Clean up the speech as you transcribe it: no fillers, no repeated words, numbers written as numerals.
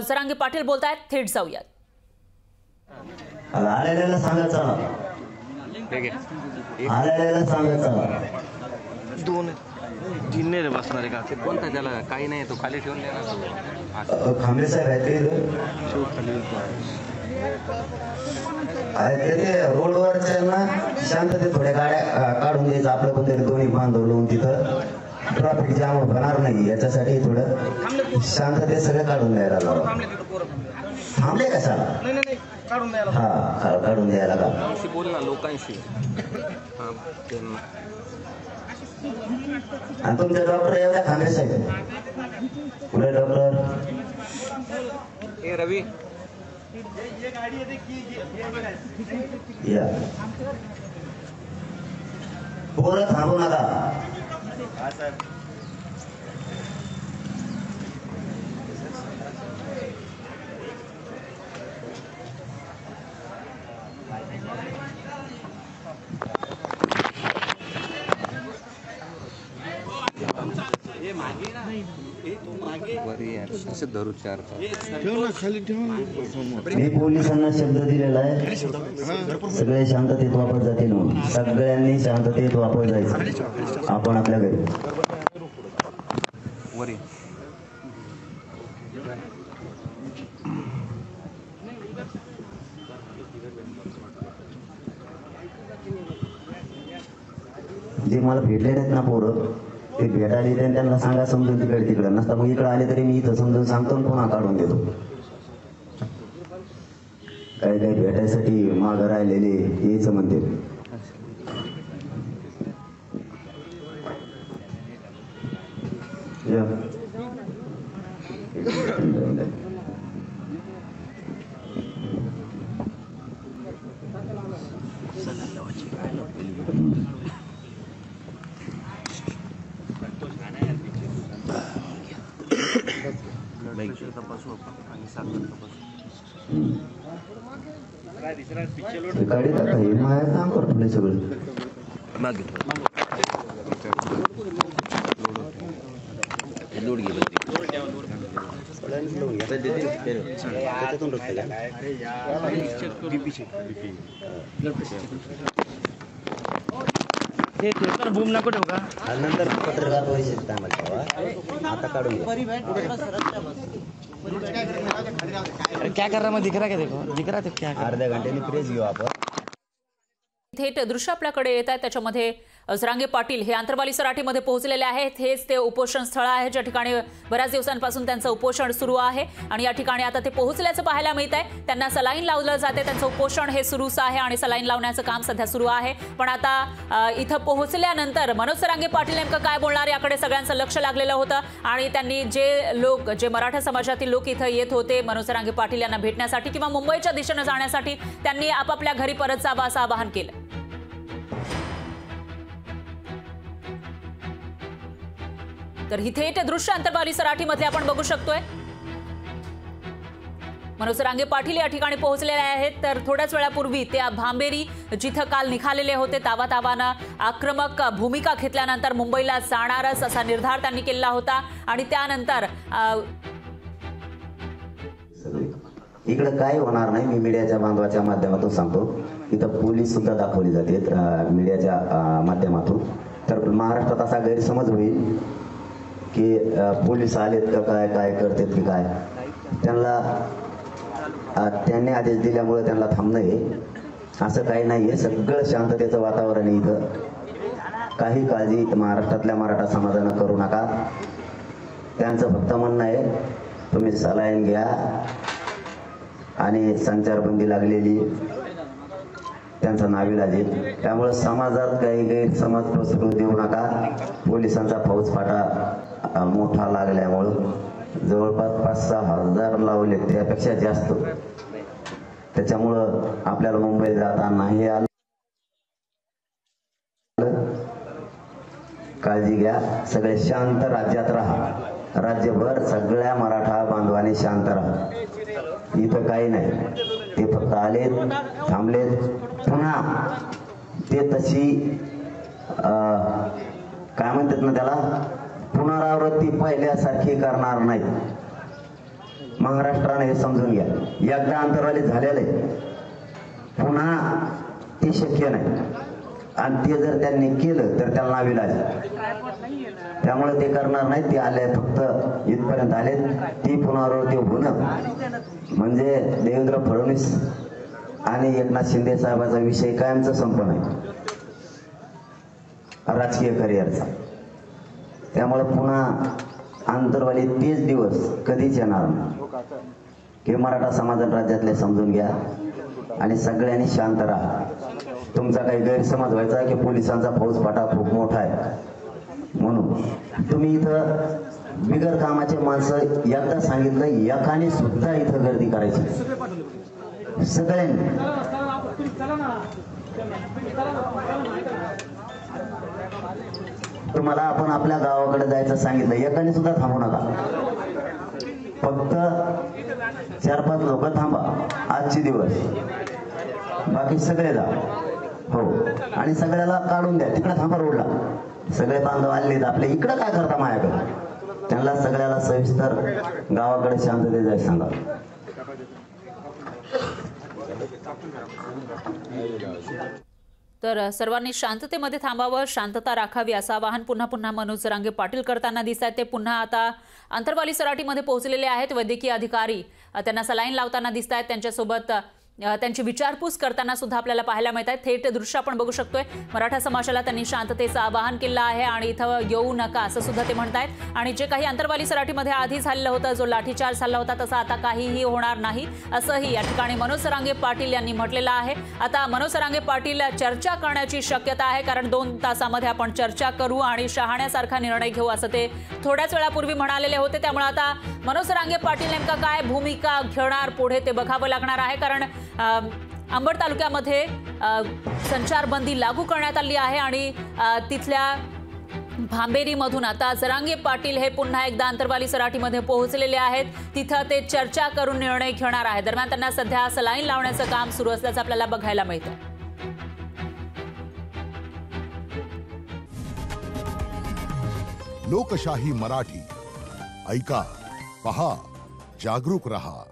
जरांगे पाटील बोलतायत, थेट जाऊयात. आलेल्याला सांगायचं, आलेल्याला सांगायचं. दोन तीन रे बसणार आहे का ते कोणता त्याला काही नाही तो खाली ठेवून देणार. खांबे साहेब आहेत ते रोडवरच्या ना शांततेत थोड्या गाड्या काढून द्यायचं आपलं कोणतरी दोन्ही बांधव लावून तिथं ट्रॅफिक जाम होणार नाही याच्यासाठी थोडं शांततेत सगळं काढून द्यायला लावा. थांबले कशाला? हा काढून द्यायला का बोल ना लोकांशी. आणि तुमचे डॉक्टर एवढ्या खांबे साहेब पुढे डॉक्टर रवी या पोरं थांबू नका. मी पोलिसांना शब्द दिलेला आहे सगळे शांततेत वापस जातील म्हणून. सगळ्यांनी शांततेत वापस जायचं आपण आपल्या घरी. जे मला भेटले नाहीत ना पोरं ते भेटायला त्यांना सांगा समजून तिकडे नसता मग इकडे आले तरी मी इथं समजून सांगतो पुन्हा काढून देतो. काही काही भेटायसाठी मागं राहिलेले यायचं म्हणते. गाडी टाका हे माया काम करतो सगळं लोड घे बूम नको ठेवू का नंतर पत्रकार परिषद आता काढून क्या कर रहा मैं दिख रहा क्या देखो दिख रहा क्या अर्ध्या घंट्याने प्रेस घेऊ आपण. थेट दृश्य आपल्याकडे येत आहे त्याच्यामध्ये जरांगे पाटील हे आंतरवाली सराटीमध्ये पोहोचलेले आहेत. हेच ते उपोषण स्थळ आहे ज्या ठिकाणी बऱ्याच दिवसांपासून त्यांचं उपोषण सुरू आहे आणि या ठिकाणी आता ते पोहोचल्याचं पाहायला मिळत आहे. त्यांना सलाईन लावलं जाते, त्यांचं उपोषण हे सुरूच आहे आणि सलाईन लावण्याचं काम सध्या सुरू आहे. पण आता इथं पोहोचल्यानंतर मनोज जरांगे पाटील नेमकं काय बोलणार याकडे सगळ्यांचं लक्ष लागलेलं होतं आणि त्यांनी जे मराठा समाजातील लोक इथं येत होते मनोज जरांगे पाटील यांना भेटण्यासाठी किंवा मुंबईच्या दिशेने जाण्यासाठी त्यांनी आपापल्या घरी परत जावं असं आवाहन केलं. तर ही थेट दृश्य आंतरवाली सराटीमध्ये आपण बघू शकतोय. मनोज जरांगे पाटील या ठिकाणी पोहोचलेले आहेत. तर थोड्याच वेळापूर्वी ते भांबेरी जिथं काल निघालेले होते तावातावानं आक्रमक भूमिका घेतल्यानंतर मुंबईला जाणारच असा निर्धार त्यांनी केला होता आणि त्यानंतर इकडे काय होणार नाही. मी मीडियाच्या बांधवाच्या माध्यमातून सांगतो इथं पोलीस सुद्धा दाखवली जाते मीडियाच्या माध्यमातून. तर महाराष्ट्रात असा गैरसमज होईल की पोलीस आलेत का काय करतात की काय. त्यांनी आदेश दिल्यामुळे त्यांना थांबणं आहे असं काही नाहीये. सगळं शांततेचं वातावरण इथं. काही काळजी महाराष्ट्रातल्या मराठा समाजानं करू नका. त्यांचं फक्त म्हणणं आहे तुम्ही सलाईन घ्या आणि संचारबंदी लागलेली त्यांचा नाविलाज आहे. त्यामुळे समाजात काही गैरसमज पसरू देऊ नका. पोलिसांचा फौजफाटा मोठा लागल्यामुळं जवळपास 5-6 हजार लावले त्यापेक्षा जास्त. त्याच्यामुळं आपल्याला मुंबईत जाताना हे आलं. काळजी घ्या. सगळे शांत राज्यात राहा. राज्यभर सगळ्या मराठा बांधवांनी शांत राहा. इथं काही नाही. ते फक्त आलेत थांबलेत. पुन्हा ते तशी काय म्हणतात ना त्याला पुनरावृत्ती पहिल्यासारखी करणार नाही. महाराष्ट्राने हे समजून घ्या, एकदा अंतर्वाली झालेलं आहे, पुन्हा ते शक्य नाही. आणि ते जर त्यांनी केलं तर त्याला नाविलाज. त्यामुळे ते करणार नाही. ते आले फक्त इथपर्यंत आले. ती पुनरावृत्ती होणं म्हणजे देवेंद्र फडणवीस आणि एकनाथ शिंदे साहेबांचा विषय कायमचा संपन्न आहे राजकीय करिअरचा. त्यामुळे पुन्हा आंतरवाली तेच दिवस कधीच येणार नाही. हे मराठा समाजाने राज्यातले समजून घ्या आणि सगळ्यांनी शांत राहा. तुमचा काही गैरसमज व्हायचा की पोलिसांचा फौजफाटा खूप मोठा आहे म्हणून. तुम्ही इथं बिगर कामाचे माणसं एकदा सांगितलं, एकाने सुद्धा इथं गर्दी करायची सगळ्यांनी. तुम्हाला आपण आपल्या गावाकडे जायचं सांगितलं, एकाने सुद्धा थांबू नका. फक्त 4-5 लोक थांबा आजचे दिवस, बाकी सगळे जा. हो, आणि सगळ्याला काढून द्या. तिकडे थांबा रोडला. सगळे बांधव आलेत आपले, इकडे काय करता माझ्याकडे. त्यांना सगळ्याला सविस्तर गावाकडे शांततेत जायचं सांगा. तर सर्वांनी शांततेमध्ये थांबावं, शांतता राखावी असं आवाहन पुन्हा पुन्हा मनोज जरांगे पाटील करताना दिसत आहेत. ते पुन्हा आता अंतरवाली सराटीमध्ये पोहोचलेले आहेत. वैद्यकीय अधिकारी त्यांना सलाईन लावताना दिसत आहेत. त्यांच्यासोबत त्यांची विचारपूस करताना सुद्धा आपल्याला पाहायला मिळत आहे. थेट दृश्य आपण बघू शकतोय. मराठा समाजाला त्यांनी शांततेचं आवाहन केलं आहे आणि इथं येऊ नका असं सुद्धा ते म्हणतायत. आणि जे काही अंतरवाली सराटीमध्ये आधी झालेलं होतं, जो लाठीचार्ज झाला होता, तसा आता काहीही होणार नाही असंही या ठिकाणी मनोज जरांगे पाटील यांनी म्हटलेलं आहे. आता मनोज जरांगे पाटील चर्चा करण्याची शक्यता आहे, कारण 2 तासामध्ये आपण चर्चा करू आणि शहाण्यासारखा निर्णय घेऊ असं ते थोड्याच वेळापूर्वी म्हणालेले होते. त्यामुळे आता मनोज जरांगे पाटील नेमका काय भूमिका घेणार पुढे ते बघावं लागणार आहे. कारण अंबड तालुक्यामध्ये संचारबंदी लागू करण्यात आली आहे आणि तिथल्या भांबेरीमधून आता जरांगे पाटील हे पुन्हा एकदा अंतरवाली सराटीमध्ये पोहोचलेले आहेत. तिथं ते चर्चा करून निर्णय घेणार आहे. दरम्यान त्यांना सध्या सलाईन लावण्याचं काम सुरू असल्याचं आपल्याला बघायला मिळतं. लोकशाही मराठी ऐका, पहा, जागरूक रहा.